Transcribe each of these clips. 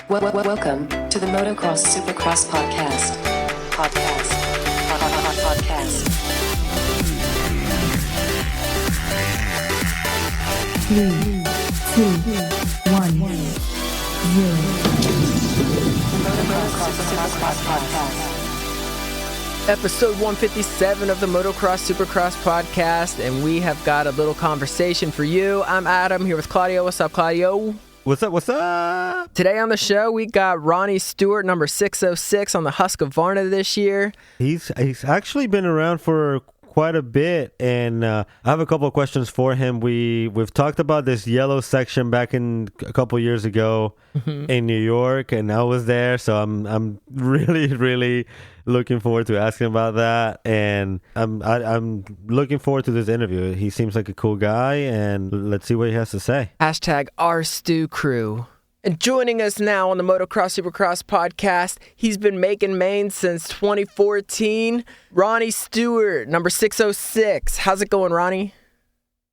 Welcome to the Motocross Supercross podcast. Podcast. 3, 2, 1, 0. Motocross Supercross podcast. Episode 157 of the Motocross Supercross podcast, and we have got a little conversation for you. I'm Adam, here with Claudio. What's up, Claudio? What's up? Today on the show, we got Ronnie Stewart, number 606 on the Husqvarna this year. He's actually been around for quite a bit, and I have a couple of questions for him. We've talked about this yellow section back in a couple years ago in New York, and I was there, so I'm really looking forward to asking about that, and I'm looking forward to this interview. He seems like a cool guy, and let's see what he has to say. Hashtag #RStewCrew. And joining us now on the Motocross Supercross podcast, he's been making main since 2014. Ronnie Stewart, number 606. How's it going, Ronnie?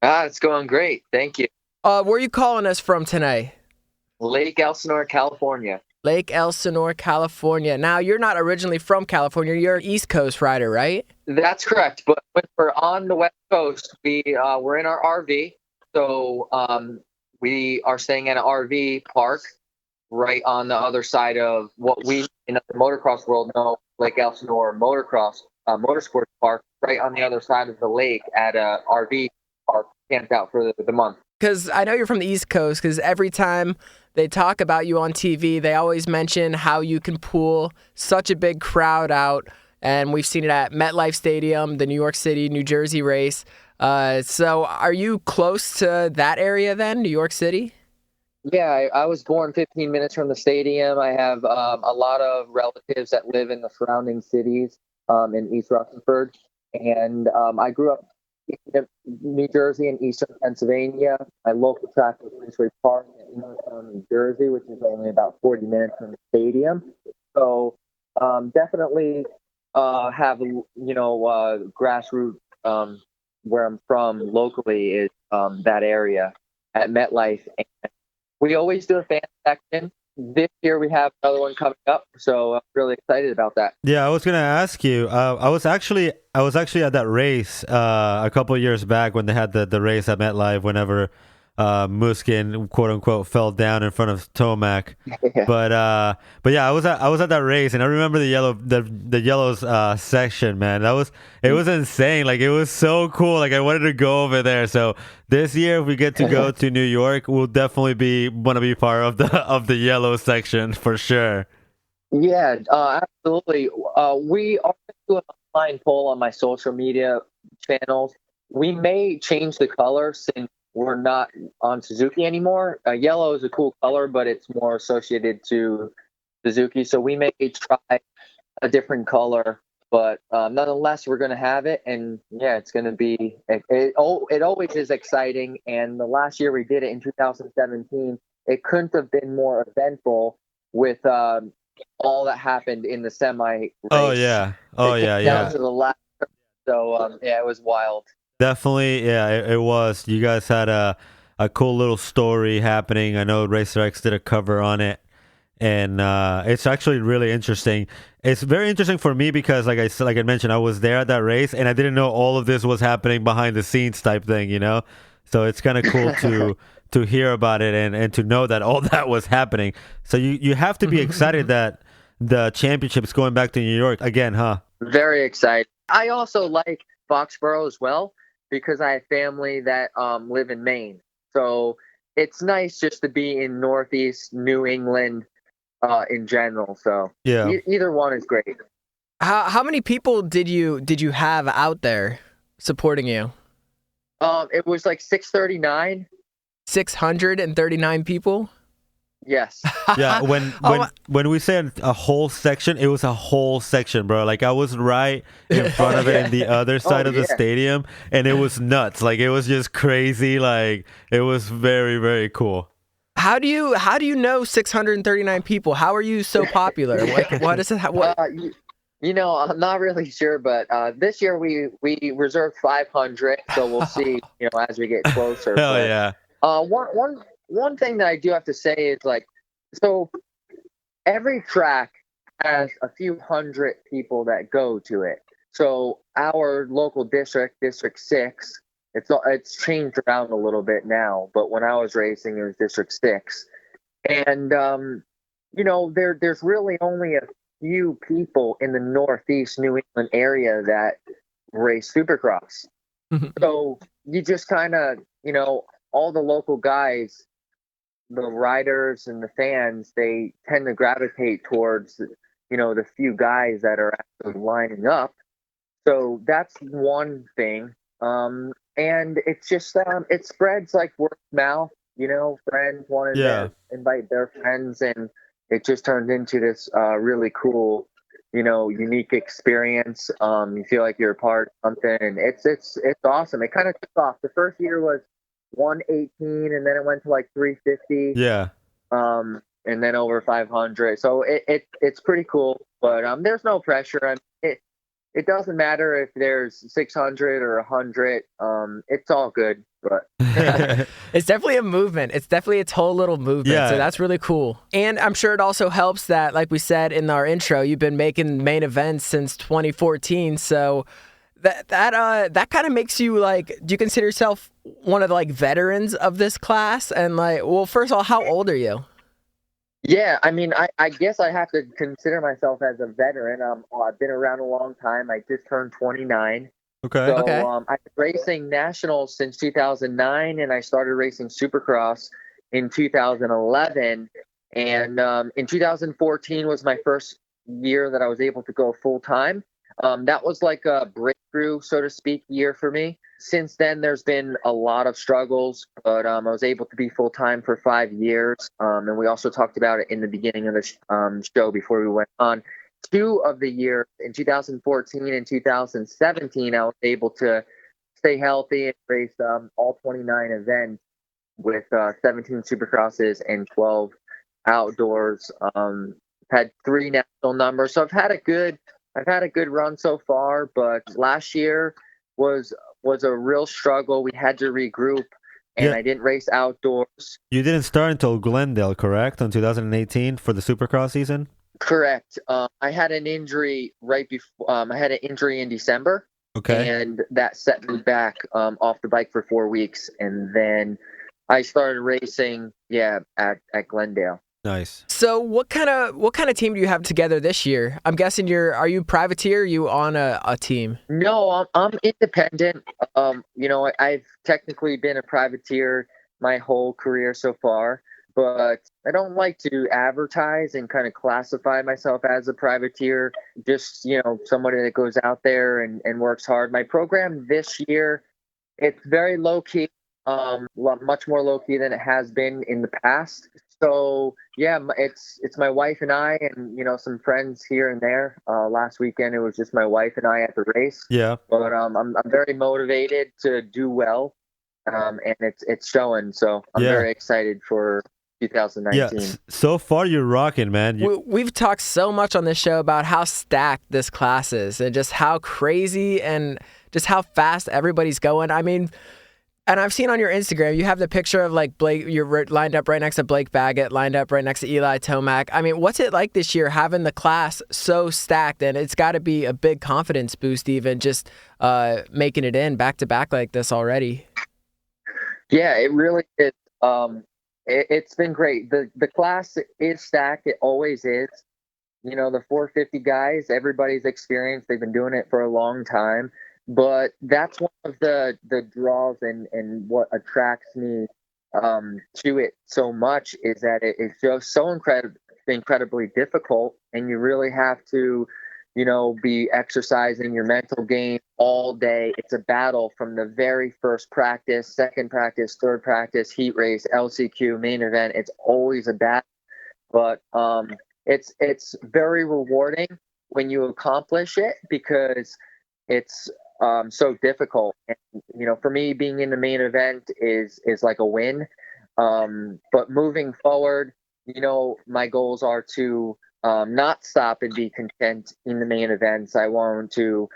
It's going great. Thank you. Where are you calling us from tonight? Lake Elsinore, California. Lake Elsinore, California. Now, you're not originally from California. You're an East Coast rider, right? That's correct. But when we're on the West Coast, we're in our RV. So we are staying at an RV park right on the other side of what we in the motocross world know Lake Elsinore Motorsports Park, right on the other side of the lake at a RV park camped out for the month. Because I know you're from the East Coast, because every time they talk about you on TV, they always mention how you can pull such a big crowd out, and we've seen it at MetLife Stadium, the New York City, New Jersey race. So are you close to that area then, New York City? Yeah, I was born 15 minutes from the stadium. I have a lot of relatives that live in the surrounding cities in East Rutherford, and I grew up in New Jersey and Eastern Pennsylvania. My local track was Raceway Park in Northtown, New Jersey, which is only about 40 minutes from the stadium. So definitely have grassroots where I'm from locally is that area at MetLife. And we always do a fan section. This year we have another one coming up, so I'm really excited about that. Yeah, I was gonna ask you. I was actually at that race a couple of years back when they had the race at MetLife. Whenever Muskin, quote unquote, fell down in front of Tomac. Yeah. But yeah, I was at that race, and I remember the yellows section. Man, it was insane. Like, it was so cool. Like, I wanted to go over there. So this year, if we get to go to New York, we'll definitely want to be part of the yellow section for sure. Yeah, absolutely. We are doing an online poll on my social media channels. We may change the color since we're not on Suzuki anymore. Yellow is a cool color, but it's more associated to Suzuki. So we may try a different color, but nonetheless, we're going to have it. And yeah, it's going to be, it always is exciting. And the last year we did it in 2017, it couldn't have been more eventful with all that happened in the semi race. Oh yeah. Down to the last. So yeah, it was wild. Definitely, yeah, it was. You guys had a cool little story happening. I know Racer X did a cover on it, and it's actually really interesting. It's very interesting for me because, like I mentioned, I was there at that race, and I didn't know all of this was happening behind the scenes type thing, you know? So it's kind of cool to hear about it and to know that all that was happening. So you have to be excited that the championship's going back to New York again, huh? Very excited. I also like Foxborough as well, because I have family that live in Maine. So it's nice just to be in Northeast New England in general. So yeah, either one is great. How many people did you have out there supporting you? It was like 639. 639 people? Yes. Yeah, when we said a whole section, it was a whole section, bro. Like, I was right in front of it in the other side of the stadium, and it was nuts. Like, it was just crazy. Like, it was very, very cool. How do you know 639 people? How are you so popular? What is it? I'm not really sure, but this year we reserved 500, so we'll see. As we get closer. Hell yeah. One thing that I do have to say is, like, so every track has a few hundred people that go to it. So our local district, District 6, it's changed around a little bit now, but when I was racing, it was District 6. And, there's really only a few people in the Northeast New England area that race Supercross. So you just kind of, all the local guys, the riders and the fans, they tend to gravitate towards, the few guys that are actually lining up. So that's one thing. And it's just, it spreads like word of mouth, friends wanted to invite their friends, and it just turned into this really cool, unique experience. You feel like you're a part of something, and it's awesome. It kind of took off. The first year was 118, and then it went to like 350. Yeah. And then over 500. So it's pretty cool. But there's no pressure. I mean, it doesn't matter if there's 600 or 100. It's all good. But it's definitely a movement. It's definitely its whole little movement. Yeah. So that's really cool. And I'm sure it also helps that, like we said in our intro, you've been making main events since 2014. So that kind of makes you, like, do you consider yourself one of the, like, veterans of this class? And, like, well, first of all, how old are you? yeah, I mean, I guess I have to consider myself as a veteran. I've been around a long time. I just turned 29. Okay. So Okay. I've been racing nationals since 2009, and I started racing Supercross in 2011. And in 2014 was my first year that I was able to go full time. That was like a breakthrough, so to speak, year for me. Since then, there's been a lot of struggles, but I was able to be full time for 5 years. And we also talked about it in the beginning of the show before we went on. 2 of the years, in 2014 and 2017, I was able to stay healthy and race all 29 events with 17 Supercrosses and 12 outdoors. Had 3 national numbers, so I've had a good run so far. But last year was a real struggle. We had to regroup, and I didn't race outdoors. You didn't start until Glendale, correct? On 2018 for the Supercross season? Correct. I had an injury right before. I had an injury in December. Okay. And that set me back off the bike for 4 weeks, and then I started racing. At Glendale. Nice. So what kind of team do you have together this year? I'm guessing are you privateer? Are you on a team? No, I'm independent. I've technically been a privateer my whole career so far, but I don't like to advertise and kind of classify myself as a privateer. Just, somebody that goes out there and works hard. My program this year, it's very low key, much more low key than it has been in the past. So yeah, it's my wife and I, and some friends here and there. Last weekend it was just my wife and I at the race. Yeah. But I'm very motivated to do well, and it's showing. So I'm very excited for 2019. Yeah. So far you're rocking, man. We've talked so much on this show about how stacked this class is, and just how crazy and just how fast everybody's going. I mean. And I've seen on your Instagram, you have the picture of, like, Blake, you're lined up right next to Blake Baggett, lined up right next to Eli Tomac. I mean, what's it like this year having the class so stacked? And it's got to be a big confidence boost, even just making it in back-to-back like this already. Yeah, it really is. It's been great. The class is stacked. It always is. The 450 guys, everybody's experienced. They've been doing it for a long time. But that's one of the draws and what attracts me to it so much is that it's just so incredibly difficult, and you really have to, be exercising your mental game all day. It's a battle from the very first practice, second practice, third practice, heat race, LCQ, main event. It's always a battle, but it's very rewarding when you accomplish it, because it's so difficult. And, for me, being in the main event is like a win. But moving forward, my goals are to not stop and be content in the main events. I want to,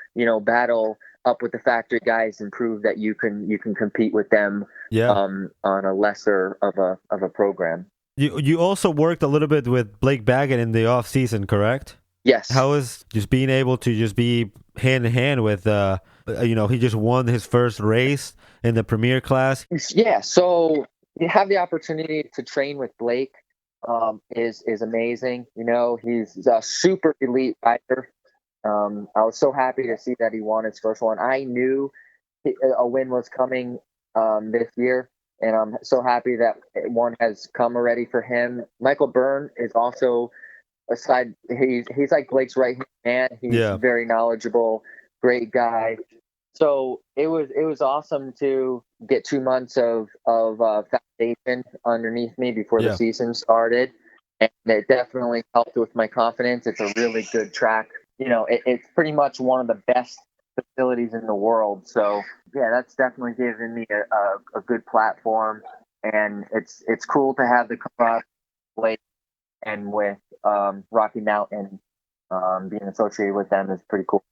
battle up with the factory guys and prove that you can compete with them on a lesser of a program. You also worked a little bit with Blake Baggett in the off season, correct? Yes. How is just being able to just be hand in hand with he just won his first race in the Premier class. Yeah, so you have the opportunity to train with Blake is amazing. He's a super elite rider. I was so happy to see that he won his first one. I knew a win was coming this year, and I'm so happy that one has come already for him. Michael Byrne is also he's like Blake's right hand man. He's very knowledgeable, great guy. So it was awesome to get 2 months of foundation underneath me before the season started, and it definitely helped with my confidence. It's a really good track. It's pretty much one of the best facilities in the world. So yeah, that's definitely given me a good platform, and it's cool to have the camaraderie Blake and with Rocky Mountain being associated with them is pretty cool.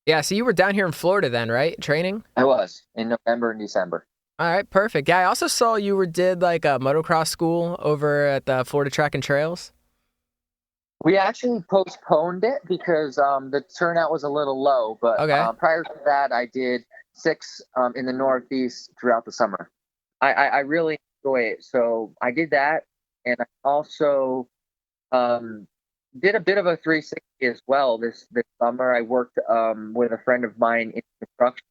Yeah, so you were down here in Florida then, right? Training? I was in November and December. All right, perfect. Yeah, I also saw you did like a motocross school over at the Florida Track and Trails. We actually postponed it because the turnout was a little low. But prior to that, I did 6 in the Northeast throughout the summer. I really enjoy it. So I did that, and I also did a bit of a 360 as well this summer. I worked with a friend of mine in construction.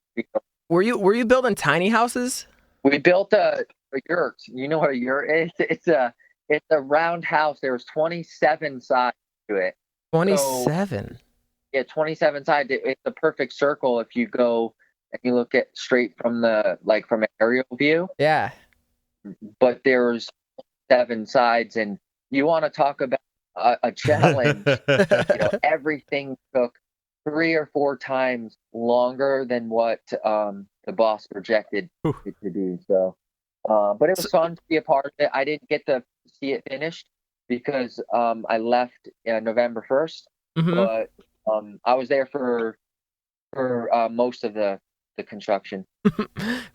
Were you building tiny houses? We built a yurt. You know what a yurt is? It's a round house. There was 27 sides to it. 27. So, 27 sides. It's a perfect circle if you go and you look at straight from from an aerial view. Yeah. But there's 7 sides, and you want to talk about a challenge. Everything took 3 or 4 times longer than what the boss projected it to do. So, but it was fun to be a part of it. I didn't get to see it finished because I left November 1st. Mm-hmm. But I was there for most of the construction.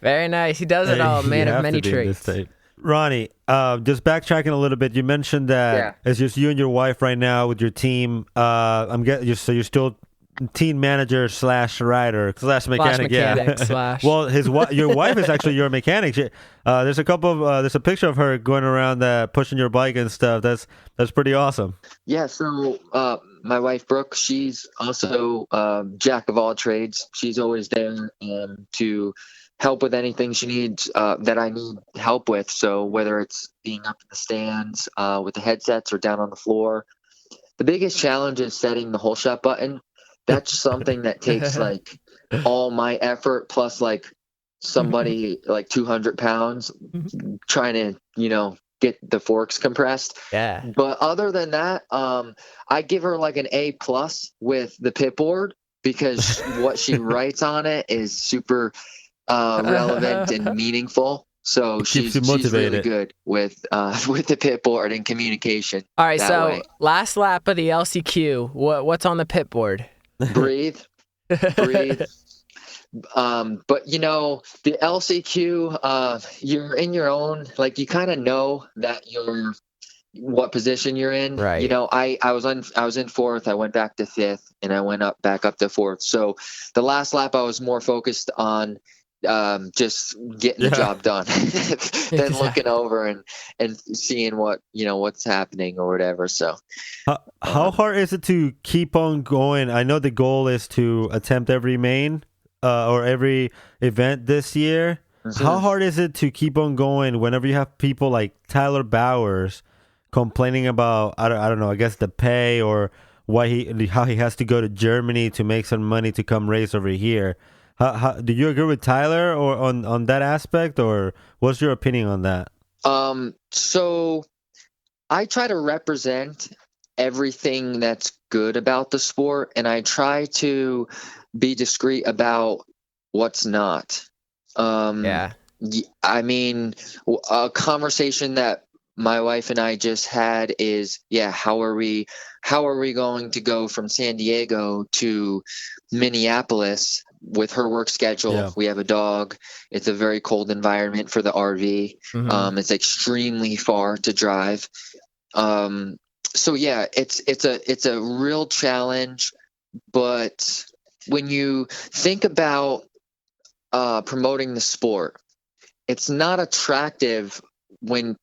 Very nice. He does it all, man of many trades. Ronnie, just backtracking a little bit, you mentioned that it's just you and your wife right now with your team. So you're still team manager / rider / mechanic. Well, your wife is actually your mechanic. There's a picture of her going around pushing your bike and stuff. That's pretty awesome. Yeah. So my wife Brooke, she's also jack of all trades. She's always there to help with anything she needs that I need help with. So whether it's being up in the stands with the headsets or down on the floor, the biggest challenge is setting the whole shot button. That's something that takes all my effort plus somebody 200 pounds trying to get the forks compressed. Yeah. But other than that, I give her an A+ with the pit board because what she writes on it is super relevant and meaningful. So she's really good with the pit board and communication. All right, so last lap of the LCQ. What's on the pit board? Breathe. But the LCQ, you're in your own. You kind of know that what position you're in. Right. I was in 4th. I went back to 5th, and I went back up to 4th. So the last lap, I was more focused on just getting the job done than looking over and seeing what's happening or whatever. So how hard is it to keep on going? I know the goal is to attempt every main or every event this year. Mm-hmm. How hard is it to keep on going whenever you have people like Tyler Bowers complaining about I don't know, I guess the pay or how he has to go to Germany to make some money to come race over here? How do you agree with Tyler or on that aspect, or what's your opinion on that? So I try to represent everything that's good about the sport, and I try to be discreet about what's not. I mean, a conversation that my wife and I just had is, how are we going to go from San Diego to Minneapolis with her work schedule? Yeah. We have a dog. It's a very cold environment for the RV. Mm-hmm. It's extremely far to drive. So yeah, it's a real challenge, but when you think about promoting the sport, it's not attractive when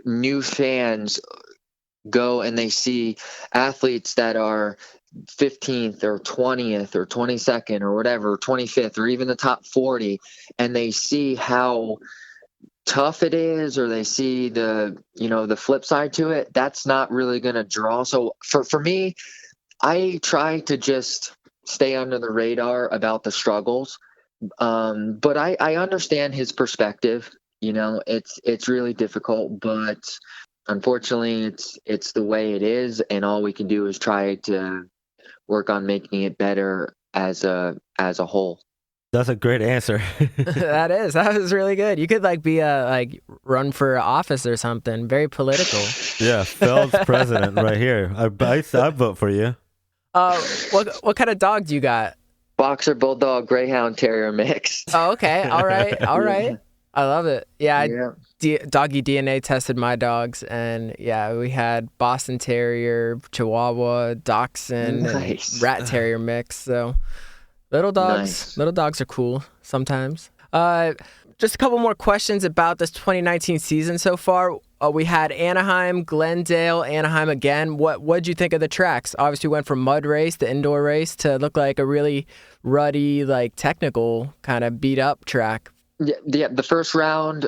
new fans go and they see athletes that are 15th or 20th or 22nd or whatever, 25th or even the top 40, and they see how tough it is, or they see the flip side to it. That's not really going to draw. So for me, I try to just stay under the radar about the struggles. But I understand his perspective. It's really difficult, but unfortunately it's the way it is, and all we can do is try to work on making it better as a whole. That's a great answer. That was really good. You could be run for office or something. Very political. Yeah, Feld's president right here. I vote for you. What kind of dog do you got? Boxer Bulldog Greyhound Terrier mix. Oh, okay. All right. I love it. Yeah. Doggy DNA tested my dogs, and yeah, we had Boston Terrier, Chihuahua, Dachshund, Nice. and Rat Terrier mix. So little dogs are cool sometimes. Just a couple more questions about this 2019 season so far. We had Anaheim, Glendale, Anaheim again. What'd you think of the tracks? Obviously went from mud race to indoor race to look like a really ruddy, technical kind of beat up track. Yeah, the first round,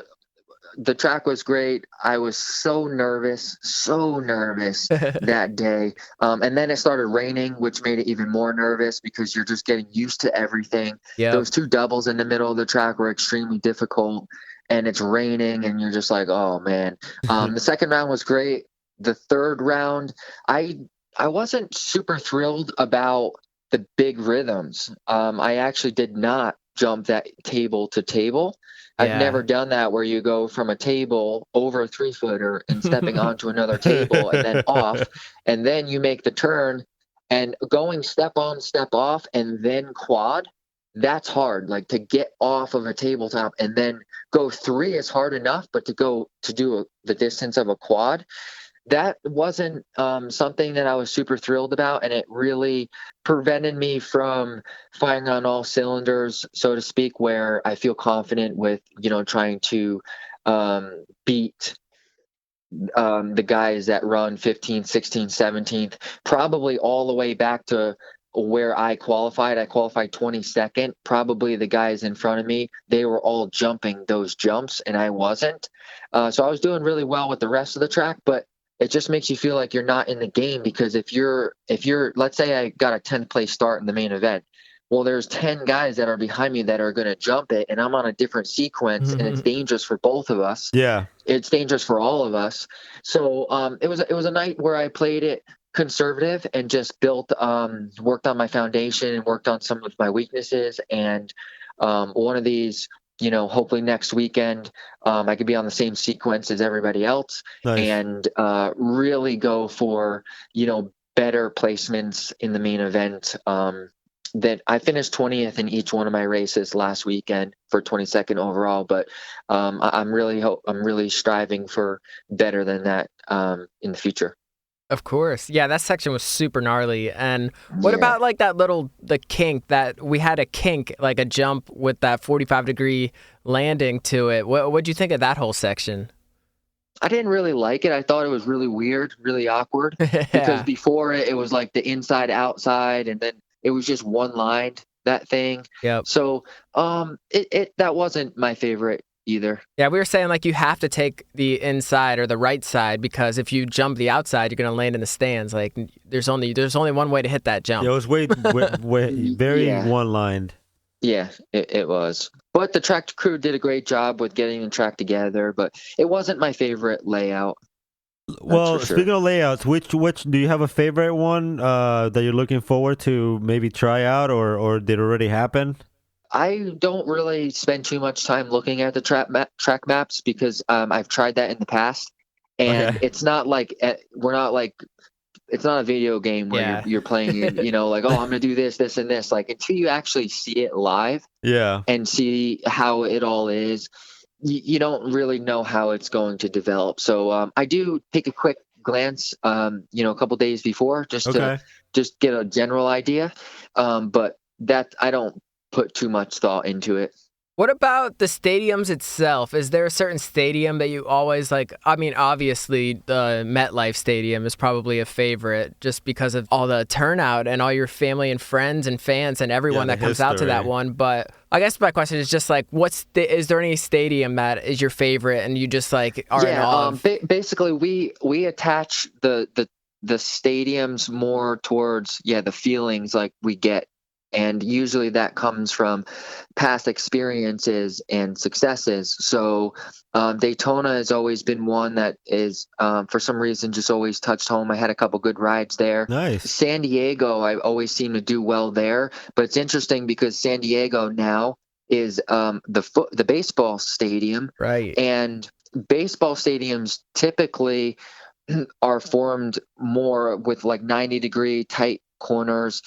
the track was great. I was so nervous that day. And then it started raining, which made it even more nervous because you're just getting used to everything. Yep. Those two doubles in the middle of the track were extremely difficult, and it's raining and you're just like, oh man. The second round was great. The third round, I wasn't super thrilled about the big rhythms. I actually did not jump that table to table. I've never done that, where you go from a table over a 3-footer and stepping onto another table and then off, and then you make the turn, and going step on, step off, and then quad. That's hard. To get off of a tabletop and then go 3 is hard enough, but to do the distance of a quad, that wasn't something that I was super thrilled about, and it really prevented me from firing on all cylinders, so to speak, where I feel confident with, trying to beat the guys that run 15th, 16th, 17th, probably all the way back to where I qualified. I qualified 22nd. Probably the guys in front of me, they were all jumping those jumps, and I wasn't. So I was doing really well with the rest of the track, but it just makes you feel like you're not in the game, because if you're, let's say I got a 10th place start in the main event, well, there's 10 guys that are behind me that are going to jump it, and I'm on a different sequence, and it's dangerous for both of us. Yeah. It's dangerous for all of us. So it was a night where I played it conservative and just worked on my foundation and worked on some of my weaknesses. And one of these, hopefully next weekend, I could be on the same sequence as everybody else. Nice. And really go for, better placements in the main event. That I finished 20th in each one of my races last weekend for 22nd overall, but I'm really striving for better than that in the future. Of course. Yeah, that section was super gnarly. And what about the kink that we had a jump with that 45-degree landing to it? What'd you think of that whole section? I didn't really like it. I thought it was really weird, really awkward, because before it was like the inside outside, and then it was just one line, that thing. Yep. So that wasn't my favorite either. Yeah, we were saying you have to take the inside or the right side, because if you jump the outside, you're going to land in the stands. There's only one way to hit that jump. It was very one-lined. Yeah, it was. But the track crew did a great job with getting the track together, but it wasn't my favorite layout. Well, speaking of layouts, which do you have a favorite one that you're looking forward to maybe try out, or did it already happen? I don't really spend too much time looking at the track maps, because I've tried that in the past, and it's not it's not a video game where you're playing it, I'm going to do this, and this. Until you actually see it live, and see how it all is, you don't really know how it's going to develop. So I do take a quick glance, a couple days before, just Okay. to just get a general idea. But that I don't put too much thought into it. What about the stadiums itself? Is there a certain stadium that you always like? I mean, obviously, the MetLife Stadium is probably a favorite just because of all the turnout and all your family and friends and fans and everyone Yeah, that the comes out to that history. one. But I guess my question is just like, is there any stadium that is your favorite and you just like are in awe of? Basically, we attach the stadiums more towards the feelings like we get, and usually that comes from past experiences and successes. So Daytona has always been one that is for some reason just always touched home. I had a couple good rides there. Nice. San Diego, I always seem to do well there, but it's interesting because San Diego now is the baseball stadium, Right. and baseball stadiums typically are formed more with like 90-degree tight corners,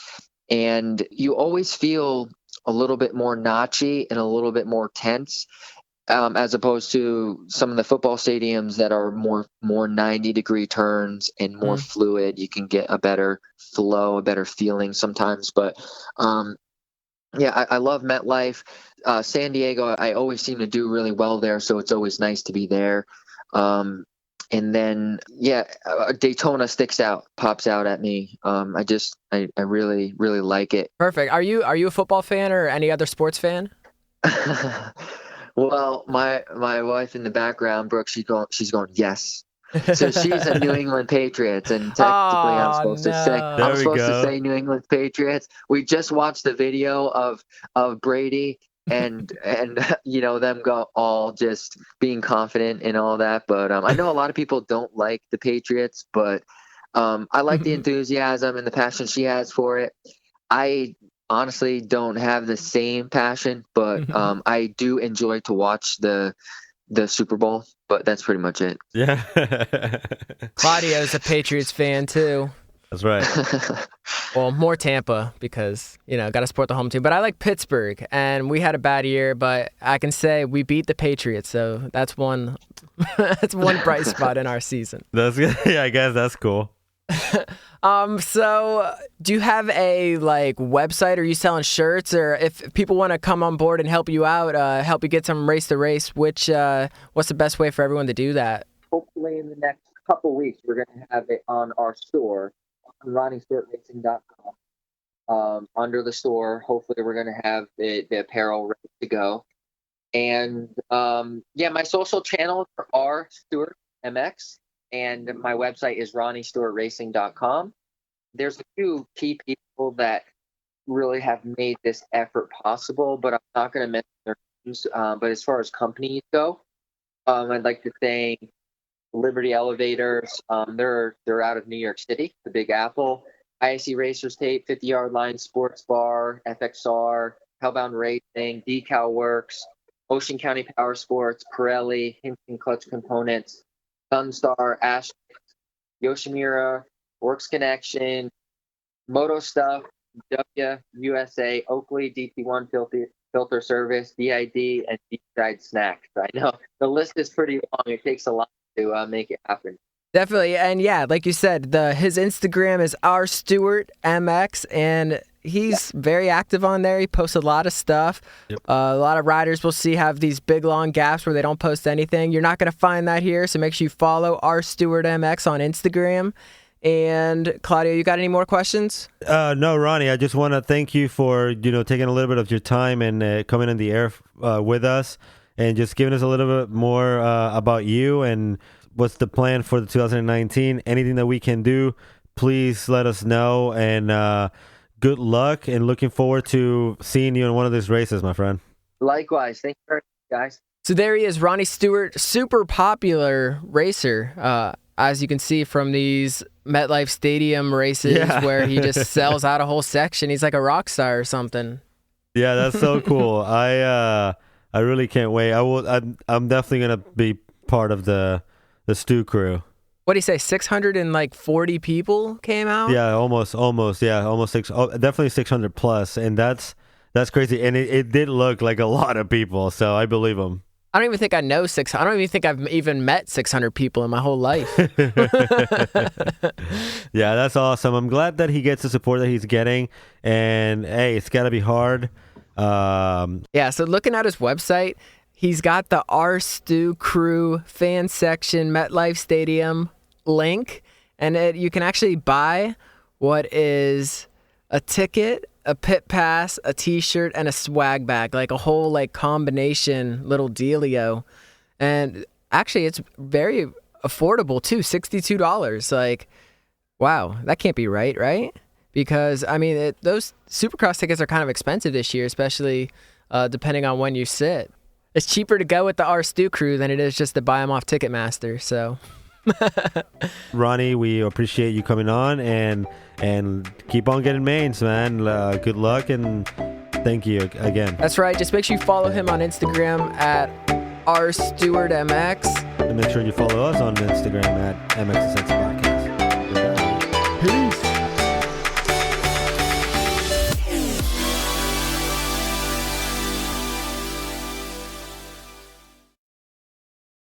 and you always feel a little bit more notchy and a little bit more tense, as opposed to some of the football stadiums that are more 90-degree turns and more fluid. You can get a better flow, a better feeling sometimes. But I love MetLife. San Diego, I always seem to do really well there, so it's always nice to be there. And then, Daytona pops out at me. I really, really like it. Perfect. Are you a football fan or any other sports fan? Well, my wife in the background, Brooke, she's going yes. So she's a New England Patriots, and technically I'm supposed to say no. There I'm we supposed go. to say New England Patriots. We just watched the video of Brady and them go all just being confident and all that. But I know a lot of people don't like the Patriots, but I like the enthusiasm and the passion she has for it. I honestly don't have the same passion, but I do enjoy to watch the Super Bowl. But that's pretty much it. Yeah. Claudio's a Patriots fan too. That's right. Well, more Tampa because, got to support the home team. But I like Pittsburgh, and we had a bad year, but I can say we beat the Patriots, so that's one that's one bright spot in our season. That's good. Yeah, I guess that's cool. So do you have a website? Are you selling shirts, or if people want to come on board and help you out, help you get some race to race, what's the best way for everyone to do that? Hopefully in the next couple weeks, we're going to have it on our store, on RonnieStewartRacing.com. Under the store, hopefully we're going to have the apparel ready to go. And my social channels are Stewart MX, and my website is RonnieStewartRacing.com. There's a few key people that really have made this effort possible, but I'm not going to mention their names. But as far as companies go, I'd like to thank Liberty Elevators. They're out of New York City, the Big Apple. ISC Racers Tape, 50 Yard Line Sports Bar, FXR, Hellbound Racing, Decal Works, Ocean County Power Sports, Pirelli, Hinton Clutch Components, Sunstar, Ash, Yoshimura, Works Connection, Moto Stuff, USA, Oakley, DT1 Filter Service, DID, and Deep Fried Snacks. I know the list is pretty long. It takes a lot to make it happen. Definitely. And yeah, like you said, his Instagram is rstewartmx, and he's very active on there. He posts a lot of stuff. Yep. A lot of riders we'll see have these big, long gaps where they don't post anything. You're not going to find that here, so make sure you follow rstewartmx on Instagram. And Claudio, you got any more questions? No, Ronnie, I just want to thank you for, taking a little bit of your time and coming in the air with us and just giving us a little bit more about you and what's the plan for the 2019. Anything that we can do, please let us know. And good luck, and looking forward to seeing you in one of these races, my friend. Likewise. Thank you very much, guys. So there he is, Ronnie Stewart, super popular racer. As you can see from these MetLife Stadium races where he just sells out a whole section. He's like a rock star or something. Yeah, that's so cool. I really can't wait. I'm definitely gonna be part of the Stew crew. What do you say? 640 people came out. Yeah, almost. Yeah, almost definitely 600 plus, and that's crazy. And it did look like a lot of people, so I believe him. I don't even think I know 600. I don't even think I've even met 600 people in my whole life. Yeah, that's awesome. I'm glad that he gets the support that he's getting. And hey, it's got to be hard. Yeah, so looking at his website, he's got the R Stu Crew fan section MetLife Stadium link, and you can actually buy what is a ticket, a pit pass, a t-shirt, and a swag bag, like a whole like combination little dealio. And actually it's very affordable too, $62. Like, wow, that can't be right? Because I mean, those Supercross tickets are kind of expensive this year, especially depending on when you sit. It's cheaper to go with the R Stu Crew than it is just to buy them off Ticketmaster. So Ronnie, we appreciate you coming on and keep on getting mains, man. Good luck and thank you again. That's right. Just make sure you follow him on Instagram at rstewartmx. And make sure you follow us on Instagram at MXSX Podcast.